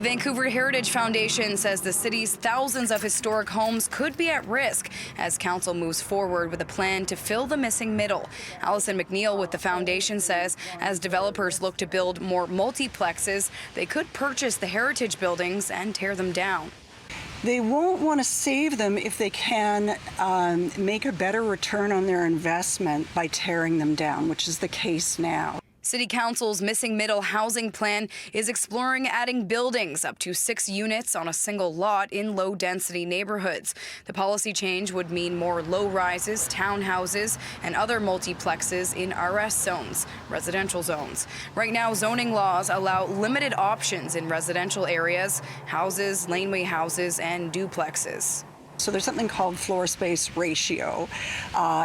Vancouver Heritage Foundation says the city's thousands of historic homes could be at risk as council moves forward with a plan to fill the missing middle. Allison McNeil with the foundation says as developers look to build more multiplexes, they could purchase the heritage buildings and tear them down. They won't want to save them if they can make a better return on their investment by tearing them down, which is the case now. City Council's missing middle housing plan is exploring adding buildings up to 6 units on a single lot in low-density neighborhoods. The policy change would mean more low-rises, townhouses, and other multiplexes in RS zones, residential zones. Right now, zoning laws allow limited options in residential areas, houses, laneway houses, and duplexes. So there's something called floor space ratio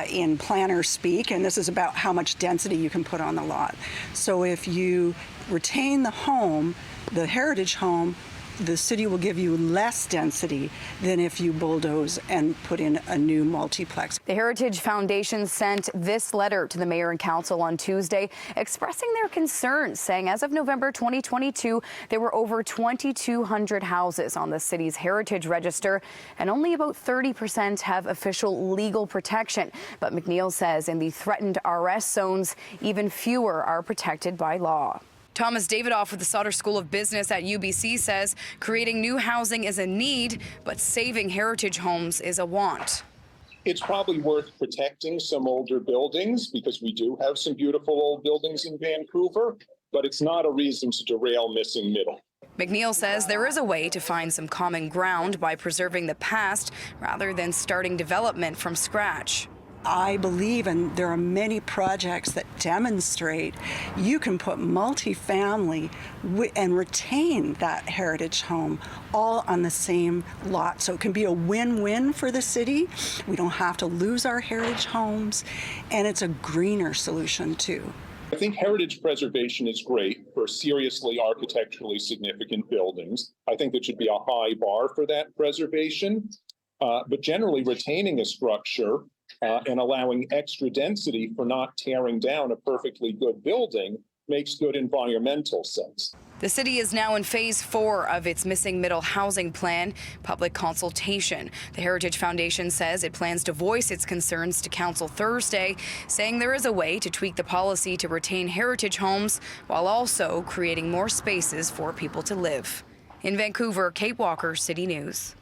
in planner speak, and this is about how much density you can put on the lot. So if you retain the home, the heritage home, the city will give you less density than if you bulldoze and put in a new multiplex. The Heritage Foundation sent this letter to the mayor and council on Tuesday expressing their concerns, saying as of November 2022, there were over 2,200 houses on the city's heritage register, and only about 30% have official legal protection. But McNeil says in the threatened RS zones, even fewer are protected by law. Thomas Davidoff with the Sauter School of Business at UBC says creating new housing is a need, but saving heritage homes is a want. It's probably worth protecting some older buildings because we do have some beautiful old buildings in Vancouver, but it's not a reason to derail missing middle. McNeil says there is a way to find some common ground by preserving the past rather than starting development from scratch. I believe, and there are many projects that demonstrate, you can put multifamily and retain that heritage home all on the same lot. So it can be a win-win for the city. We don't have to lose our heritage homes, and it's a greener solution too. I think heritage preservation is great for seriously architecturally significant buildings. I think there should be a high bar for that preservation, but generally retaining a structure and allowing extra density for not tearing down a perfectly good building makes good environmental sense. The city is now in phase 4 of its missing middle housing plan, public consultation. The Heritage Foundation says it plans to voice its concerns to council Thursday, saying there is a way to tweak the policy to retain heritage homes while also creating more spaces for people to live. In Vancouver, Kate Walker, City News.